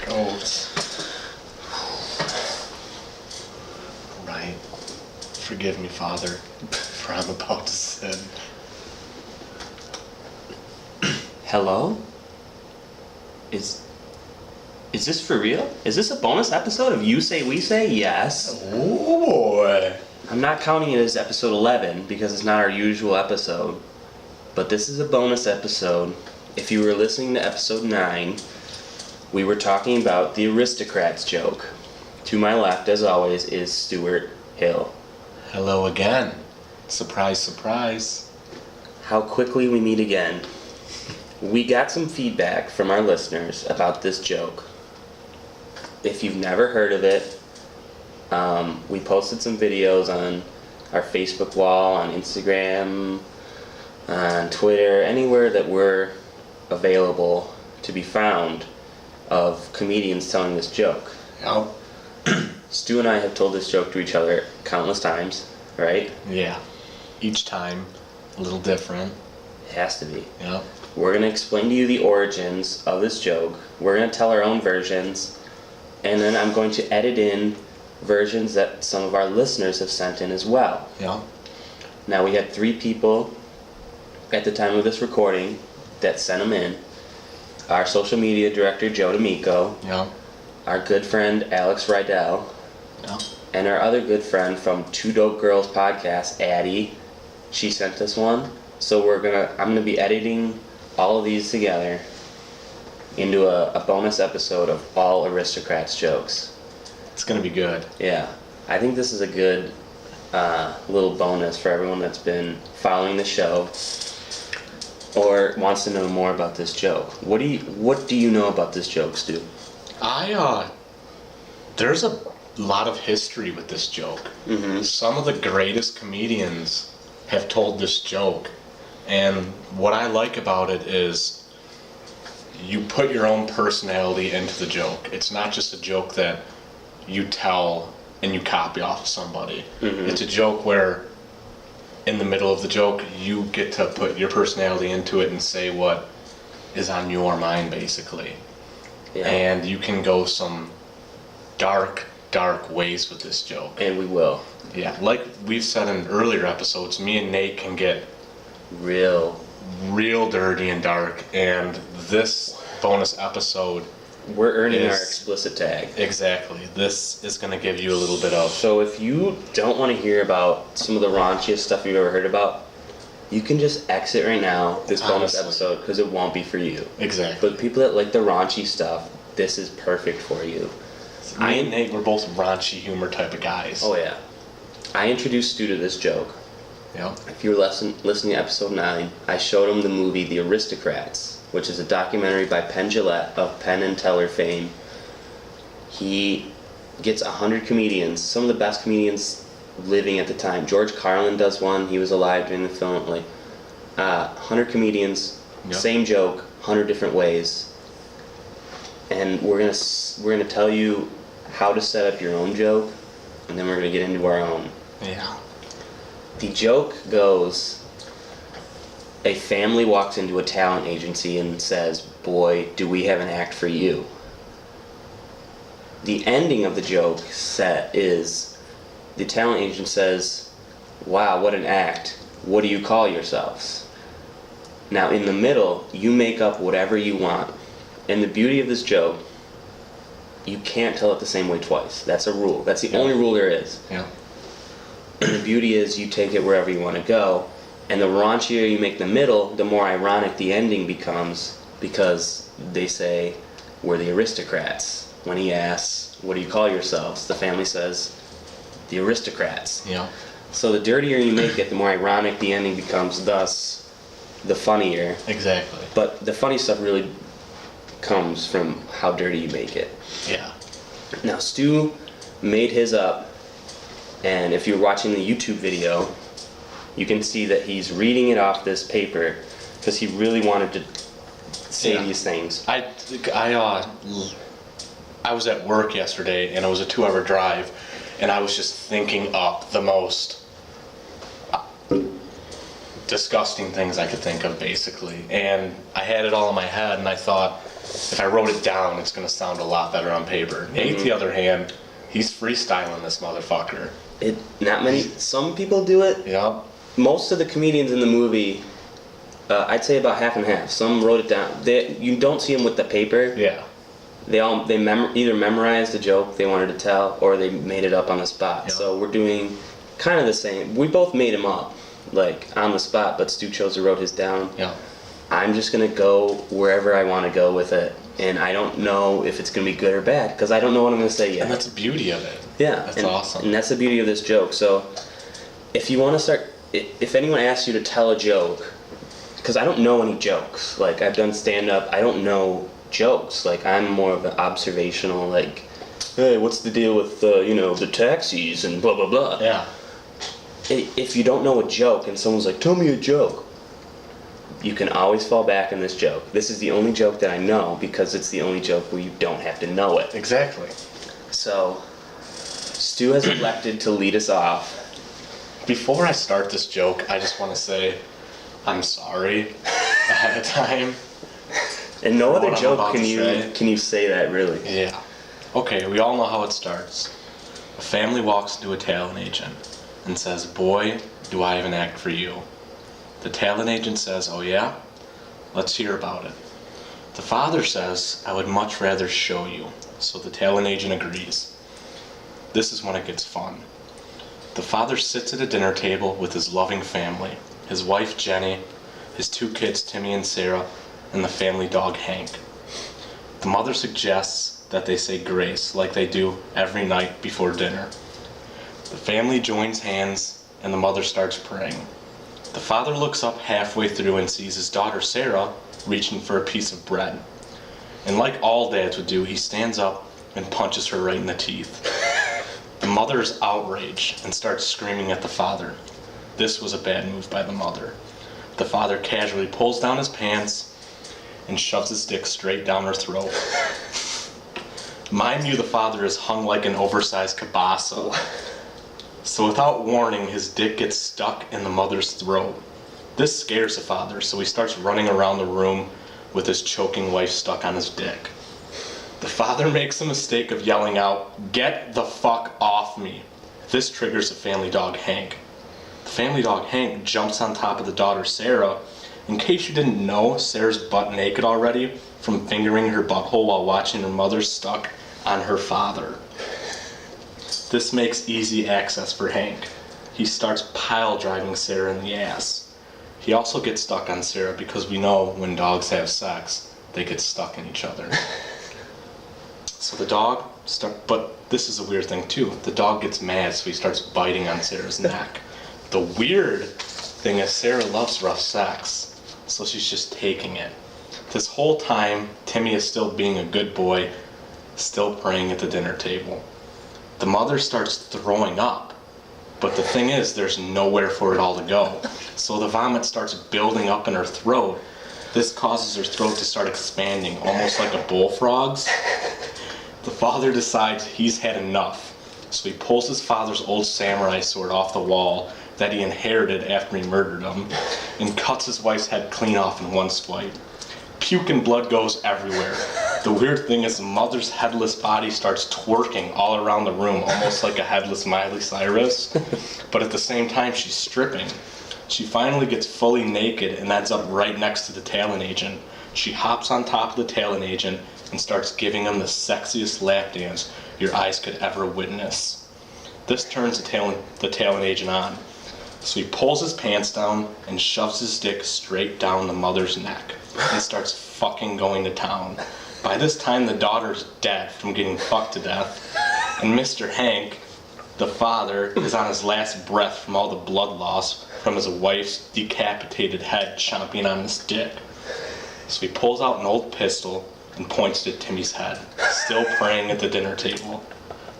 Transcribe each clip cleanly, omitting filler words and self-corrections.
goes. Right. Forgive me, Father, for I'm about to sin. Hello? Is this for real? Is this a bonus episode of You Say We Say? Yes. Oh boy. I'm not counting it as episode 11 because it's not our usual episode. But this is a bonus episode. If you were listening to episode 9, we were talking about the Aristocrats joke. To my left, as always, is Stuart Hill. Hello again. Surprise, surprise. How quickly we meet again. We got some feedback from our listeners about this joke. If you've never heard of it, we posted some videos on our Facebook wall, on Instagram, on Twitter, anywhere that we're available to be found of comedians telling this joke. Yep. Stu and I have told this joke to each other countless times, right? Yeah. Each time, a little different. It has to be. Yep. We're going to explain to you the origins of this joke. We're going to tell our own versions, and then I'm going to edit in versions that some of our listeners have sent in as well. Yeah. Now, we had 3 people at the time of this recording that sent them in. Our social media director, Joe D'Amico. Yeah. Our good friend, Alex Rydell. Yeah. And our other good friend from Two Dope Girls podcast, Addie. She sent us one. So I'm gonna be editing all of these together into a bonus episode of all Aristocrats jokes. It's gonna be good. Yeah. I think this is a good little bonus for everyone that's been following the show or wants to know more about this joke. What do you know about this joke, Stu? There's a lot of history with this joke. Mm-hmm. Some of the greatest comedians have told this joke, and what I like about it is you put your own personality into the joke. It's not just a joke that you tell and you copy off of somebody. Mm-hmm. It's a joke where in the middle of the joke you get to put your personality into it and say what is on your mind, basically. Yeah. And you can go some dark ways with this joke. And we will. Yeah, like we've said in earlier episodes, me and Nate can get real dirty and dark, and this bonus episode, we're earning our explicit tag. Exactly. This is going to give you a little bit of... So if you don't want to hear about some of the raunchiest stuff you've ever heard about, you can just exit right now, this bonus episode, because it won't be for you. Exactly. But people that like the raunchy stuff, this is perfect for you. Me and Nate, we're both raunchy humor type of guys. Oh yeah. I introduced Stu to this joke. Yeah. If you were listening to episode 9, I showed him the movie The Aristocrats, which is a documentary by Penn Jillette of Penn and Teller fame. He gets 100 comedians, some of the best comedians living at the time. George Carlin does one. He was alive during the film. 100 comedians, Yep. Same joke, 100 different ways. And we're gonna tell you how to set up your own joke, and then we're gonna get into our own. Yeah. The joke goes, a family walks into a talent agency and says, "Boy, do we have an act for you." The ending of the joke is, the talent agent says, "Wow, what an act. What do you call yourselves?" Now, in the middle, you make up whatever you want. And the beauty of this joke, you can't tell it the same way twice. That's a rule. That's the only rule there is. Yeah. And the beauty is you take it wherever you want to go. And the raunchier you make the middle, the more ironic the ending becomes, because they say, "We're the Aristocrats." When he asks, "What do you call yourselves?" the family says, "The Aristocrats." Yeah. So the dirtier you make it, the more ironic the ending becomes, thus the funnier. Exactly. But the funny stuff really comes from how dirty you make it. Yeah. Now, Stu made his up, and if you're watching the YouTube video, you can see that he's reading it off this paper because he really wanted to say these things. I was at work yesterday, and it was a 2-hour drive, and I was just thinking up the most disgusting things I could think of, basically. And I had it all in my head, and I thought, if I wrote it down, it's going to sound a lot better on paper. Nate, the other hand, he's freestyling this motherfucker. Some people do it. Yep. Most of the comedians in the movie, I'd say about half and half. Some wrote it down. You don't see them with the paper. Yeah. They either memorized the joke they wanted to tell, or they made it up on the spot. Yep. So we're doing kind of the same. We both made him up, like on the spot, but Stu Chosa wrote his down. Yeah. I'm just gonna go wherever I want to go with it, and I don't know if it's gonna be good or bad because I don't know what I'm gonna say yet. And that's the beauty of it. Yeah, That's awesome. And that's the beauty of this joke. So, if you want to start, if anyone asks you to tell a joke, because I don't know any jokes. Like I've done stand-up, I don't know jokes. Like I'm more of an observational. Like, hey, what's the deal with the taxis and blah blah blah. Yeah. If you don't know a joke and someone's like, tell me a joke, you can always fall back on this joke. This is the only joke that I know because it's the only joke where you don't have to know it. Exactly. So, Stu has elected to lead us off. Before I start this joke, I just want to say I'm sorry ahead of time. And no other what I'm joke about to say. can you say that really. Yeah. Okay, we all know how it starts. A family walks into a talent agent and says, "Boy, do I have an act for you." The talent agent says, "Oh yeah? Let's hear about it." The father says, "I would much rather show you." So the talent agent agrees. This is when it gets fun. The father sits at a dinner table with his loving family, his wife Jenny, his 2 kids Timmy and Sarah, and the family dog Hank. The mother suggests that they say grace like they do every night before dinner. The family joins hands and the mother starts praying. The father looks up halfway through and sees his daughter Sarah reaching for a piece of bread. And like all dads would do, he stands up and punches her right in the teeth. The mother is outraged and starts screaming at the father. This was a bad move by the mother. The father casually pulls down his pants and shoves his dick straight down her throat. Mind you, the father is hung like an oversized kielbasa. So without warning, his dick gets stuck in the mother's throat. This scares the father, so he starts running around the room with his choking wife stuck on his dick. The father makes the mistake of yelling out, "Get the fuck off me." This triggers the family dog Hank. The family dog Hank jumps on top of the daughter Sarah. In case you didn't know, Sarah's butt naked already from fingering her butthole while watching her mother stuck on her father. This makes easy access for Hank. He starts pile driving Sarah in the ass. He also gets stuck on Sarah because we know when dogs have sex, they get stuck in each other. So the dog but this is a weird thing too. The dog gets mad, so he starts biting on Sarah's neck. The weird thing is Sarah loves rough sex, so she's just taking it. This whole time, Timmy is still being a good boy, still praying at the dinner table. The mother starts throwing up, but the thing is, there's nowhere for it all to go. So the vomit starts building up in her throat. This causes her throat to start expanding, almost like a bullfrog's. The father decides he's had enough, so he pulls his father's old samurai sword off the wall that he inherited after he murdered him, and cuts his wife's head clean off in one swipe. Puke and blood goes everywhere. The weird thing is the mother's headless body starts twerking all around the room, almost like a headless Miley Cyrus. But at the same time, she's stripping. She finally gets fully naked and ends up right next to the talent agent. She hops on top of the talent agent and starts giving him the sexiest lap dance your eyes could ever witness. This turns the talent agent on. So he pulls his pants down and shoves his dick straight down the mother's neck and starts fucking going to town. By this time, the daughter's dead from getting fucked to death, and Mr. Hank, the father, is on his last breath from all the blood loss from his wife's decapitated head chomping on his dick. So he pulls out an old pistol and points it at Timmy's head, still praying at the dinner table,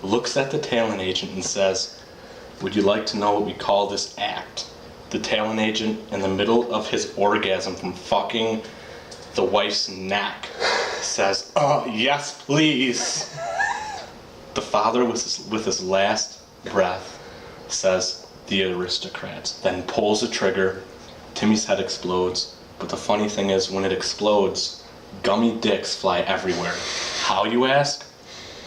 looks at the talent agent and says, "Would you like to know what we call this act?" The talent agent, in the middle of his orgasm from fucking the wife's neck, says, yes, please." The father, with his last breath, says, "The Aristocrats," then pulls the trigger, Timmy's head explodes. But the funny thing is, when it explodes, gummy dicks fly everywhere. How, you ask?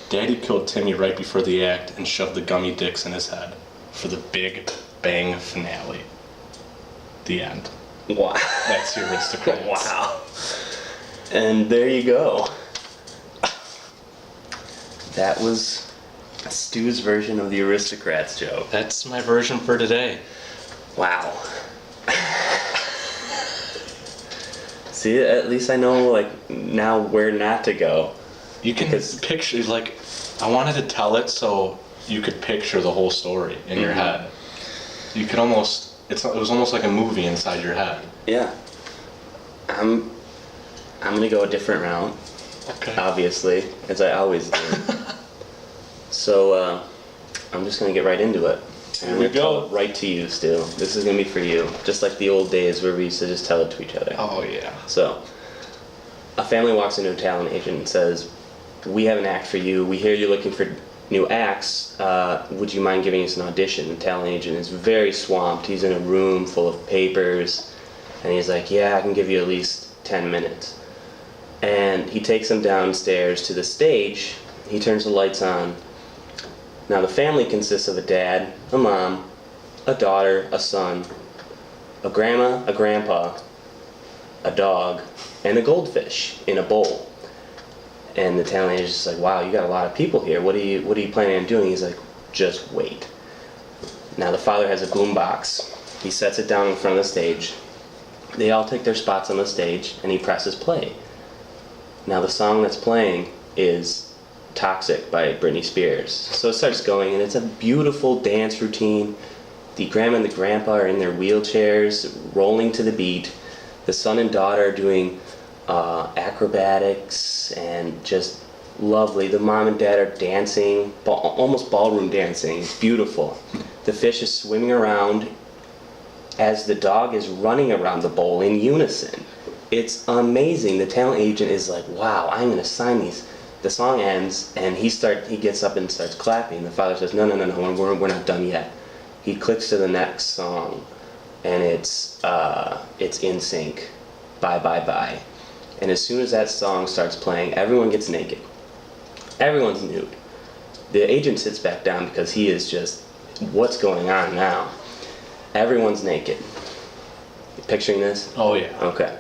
Daddy killed Timmy right before the act and shoved the gummy dicks in his head for the big bang finale. The end. Wow. That's your Aristocrats. Wow. And there you go. That was Stu's version of the Aristocrats joke. That's my version for today. Wow. See, at least I know, like, now where not to go. You can picture, like, I wanted to tell it so you could picture the whole story in your head. You could almost, it was almost like a movie inside your head. Yeah. I'm gonna go a different route. Okay. Obviously, as I always do. So, I'm just gonna get right into it. Here we go. Tell it right to you, Stu. This is gonna be for you. Just like the old days where we used to just tell it to each other. Oh, yeah. So, a family walks into a talent agent and says, "We have an act for you. We hear you're looking for new acts. Would you mind giving us an audition?" The talent agent is very swamped. He's in a room full of papers. And he's like, "Yeah, I can give you at least 10 minutes. And he takes them downstairs to the stage. He turns the lights on. Now, the family consists of a dad, a mom, a daughter, a son, a grandma, a grandpa, a dog, and a goldfish in a bowl. And the talent agent's just like, "Wow, you got a lot of people here. What are you planning on doing?" He's like, "Just wait." Now, the father has a boombox. He sets it down in front of the stage. They all take their spots on the stage, and he presses play. Now, the song that's playing is Toxic by Britney Spears. So it starts going, and it's a beautiful dance routine. The grandma and the grandpa are in their wheelchairs, rolling to the beat. The son and daughter are doing acrobatics, and just lovely. The mom and dad are dancing, almost ballroom dancing. It's beautiful. The fish is swimming around as the dog is running around the bowl in unison. It's amazing. The talent agent is like, "Wow, I'm going to sign these." The song ends, and he gets up and starts clapping. The father says, "No, we're not done yet." He clicks to the next song, and it's In Sync, Bye Bye Bye. And as soon as that song starts playing, everyone gets naked. Everyone's nude. The agent sits back down because he is just, what's going on now? Everyone's naked. You picturing this? Oh, yeah. Okay.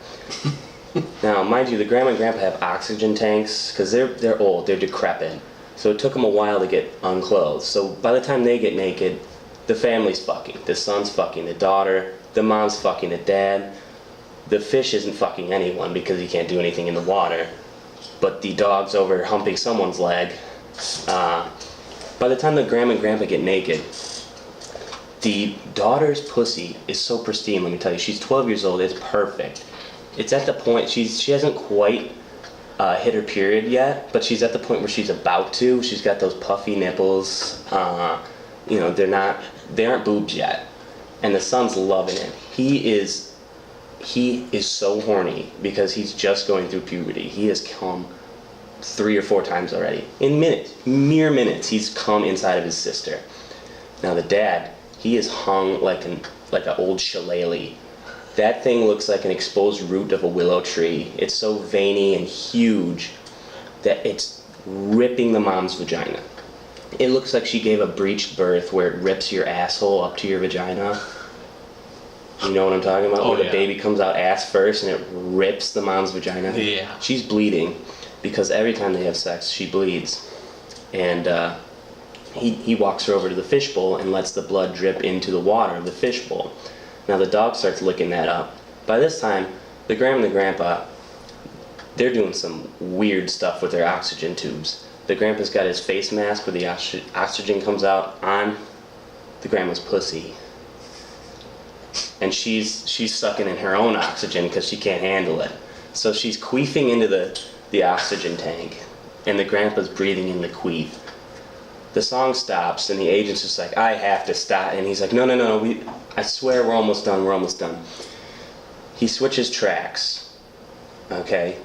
Now, mind you, the grandma and grandpa have oxygen tanks because they're old, they're decrepit. So it took them a while to get unclothed. So by the time they get naked, the family's fucking. The son's fucking the daughter, the mom's fucking the dad. The fish isn't fucking anyone because he can't do anything in the water. But the dog's over humping someone's leg. By the time the grandma and grandpa get naked, the daughter's pussy is so pristine, let me tell you. She's 12 years old, it's perfect. It's at the point, she hasn't quite hit her period yet, but she's at the point where she's about to. She's got those puffy nipples. They aren't boobs yet. And the son's loving it. He is so horny because he's just going through puberty. He has come 3 or 4 times already. In minutes, mere minutes, he's come inside of his sister. Now the dad, he is hung like an old shillelagh. That thing looks like an exposed root of a willow tree. It's so veiny and huge that it's ripping the mom's vagina. It looks like she gave a breached birth where it rips your asshole up to your vagina. You know what I'm talking about? Where the baby comes out ass first and it rips the mom's vagina. Yeah. She's bleeding because every time they have sex, she bleeds. And he walks her over to the fishbowl and lets the blood drip into the water of the fishbowl. Now the dog starts licking that up. By this time, the grandma and the grandpa, they're doing some weird stuff with their oxygen tubes. The grandpa's got his face mask where the oxygen comes out on the grandma's pussy. And she's sucking in her own oxygen because she can't handle it. So she's queefing into the oxygen tank, and the grandpa's breathing in the queef. The song stops, and the agent's just like, "I have to stop." And he's like, no, I swear we're almost done. He switches tracks, okay?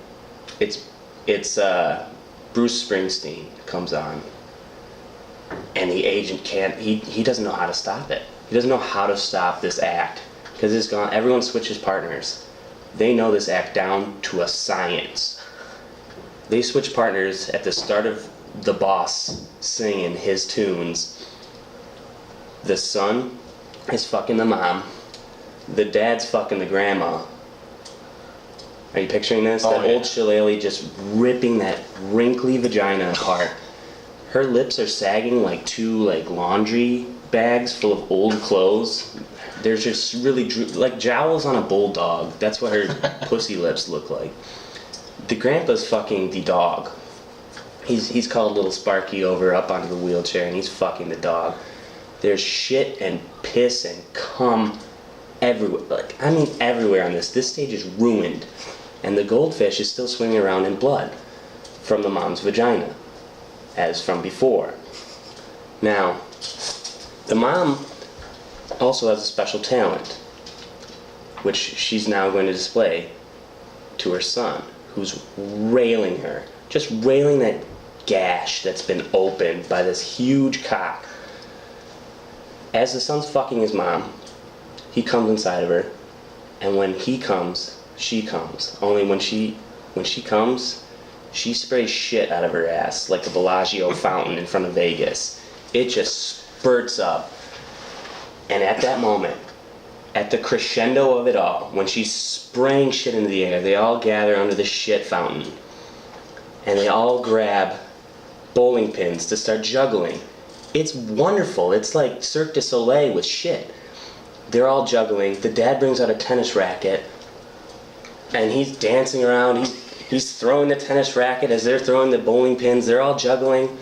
It's Bruce Springsteen comes on, and the agent he doesn't know how to stop it. He doesn't know how to stop this act. because it's gone. Everyone switches partners. They know this act down to a science. They switch partners at the start of the boss singing his tunes. The son is fucking the mom. The dad's fucking the grandma. Are you picturing this? Oh, that yeah. old shillelagh just ripping that wrinkly vagina apart. Her lips are sagging like two laundry bags full of old clothes. They're just really like jowls on a bulldog. That's what her pussy lips look like. The grandpa's fucking the dog. He's called little Sparky over up onto the wheelchair and he's fucking the dog. There's shit and piss and cum everywhere. Everywhere on this. This stage is ruined. And the goldfish is still swinging around in blood from the mom's vagina, as from before. Now, the mom also has a special talent, which she's now going to display to her son, who's railing her. Just railing that gash that's been opened by this huge cock. As the son's fucking his mom, he comes inside of her, and when he comes, she comes. Only when she comes, she sprays shit out of her ass like a Bellagio fountain in front of Vegas. It just spurts up. And at that moment, at the crescendo of it all, when she's spraying shit into the air, they all gather under the shit fountain. And they all grab bowling pins to start juggling. It's wonderful. It's like Cirque du Soleil with shit. They're all juggling. The dad brings out a tennis racket. And he's dancing around. He's throwing the tennis racket as they're throwing the bowling pins. They're all juggling.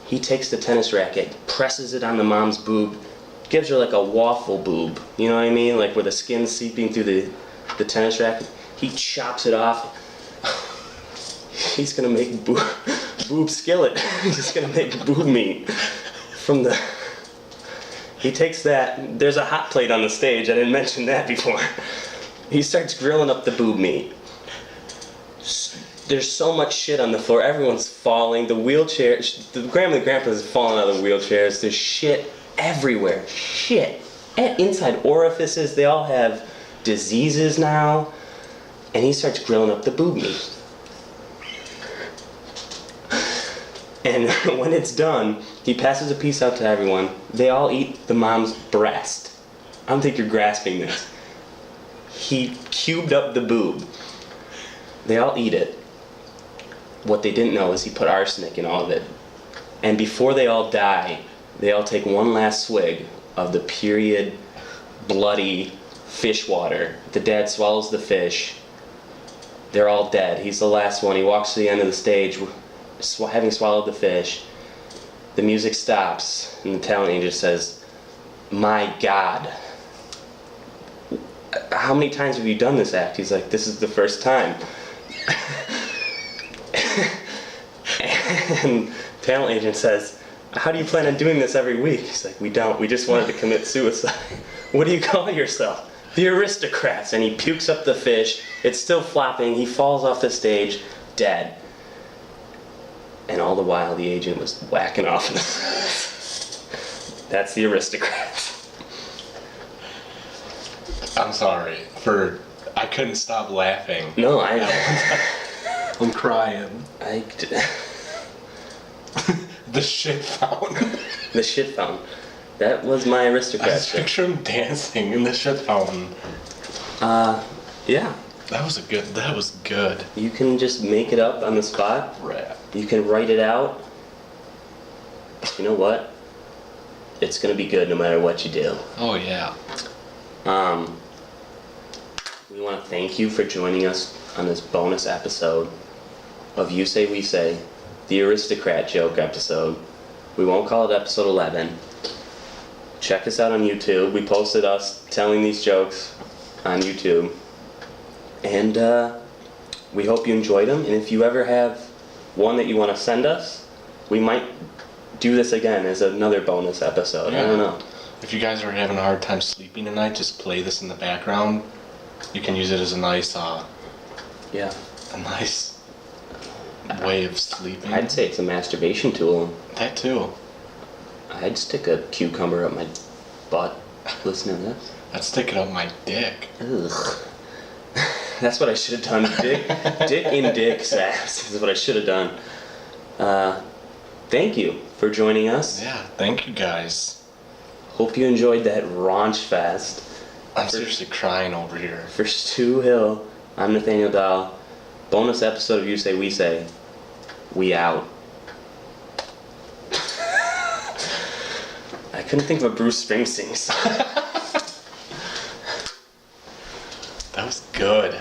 He takes the tennis racket, presses it on the mom's boob, gives her like a waffle boob. You know what I mean? Like where the skin's seeping through the tennis racket. He chops it off. He's gonna make boob skillet. He's gonna make boob meat from the... He takes that. There's a hot plate on the stage. I didn't mention that before. He starts grilling up the boob meat. There's so much shit on the floor. Everyone's falling. The wheelchairs, the grandma and the grandpa is falling out of the wheelchairs. There's shit everywhere. Shit. And inside orifices. They all have diseases now. And he starts grilling up the boob meat. And when it's done, he passes a piece out to everyone. They all eat the mom's breast. I don't think you're grasping this. He cubed up the boob. They all eat it. What they didn't know is he put arsenic in all of it. And before they all die, they all take one last swig of the period bloody fish water. The dad swallows the fish. They're all dead. He's the last one. He walks to the end of the stage having swallowed the fish. The music stops and the talent agent says, "My God. How many times have you done this act?" He's like, "This is the first time." And talent agent says, "How do you plan on doing this every week?" He's like, "We don't. We just wanted to commit suicide." "What do you call yourself?" "The Aristocrats." And he pukes up the fish. It's still flopping. He falls off the stage, dead. And all the while, the agent was whacking off. That's the Aristocrats. I'm sorry I couldn't stop laughing. No, I'm crying. The shit fountain. The shit fountain. That was my I Aristocrats. just picture him dancing in the shit fountain. Yeah. That was good. You can just make it up on the spot. Rap. You can write it out. You know what? It's gonna be good no matter what you do. Oh yeah. We want to thank you for joining us on this bonus episode of You Say We Say, the Aristocrat joke episode. We won't call it episode 11. Check us out on YouTube. We posted us telling these jokes on YouTube. And we hope you enjoyed them. And if you ever have one that you want to send us, we might do this again as another bonus episode. Yeah. I don't know. If you guys are having a hard time sleeping tonight, just play this in the background. You can use it as a nice way of sleeping. I'd say it's a masturbation tool. That too. I'd stick a cucumber up my butt listening to this. That's sticking up my dick. Ugh. That's what I should have done. Dick in Dick's ass is what I should have done. Thank you for joining us. Yeah, thank you guys. Hope you enjoyed that raunch fest. I'm seriously crying over here. For Stu Hill, I'm Nathaniel Dahl. Bonus episode of You Say We Say. We out. I couldn't think of a Bruce Springsteen song. That was good.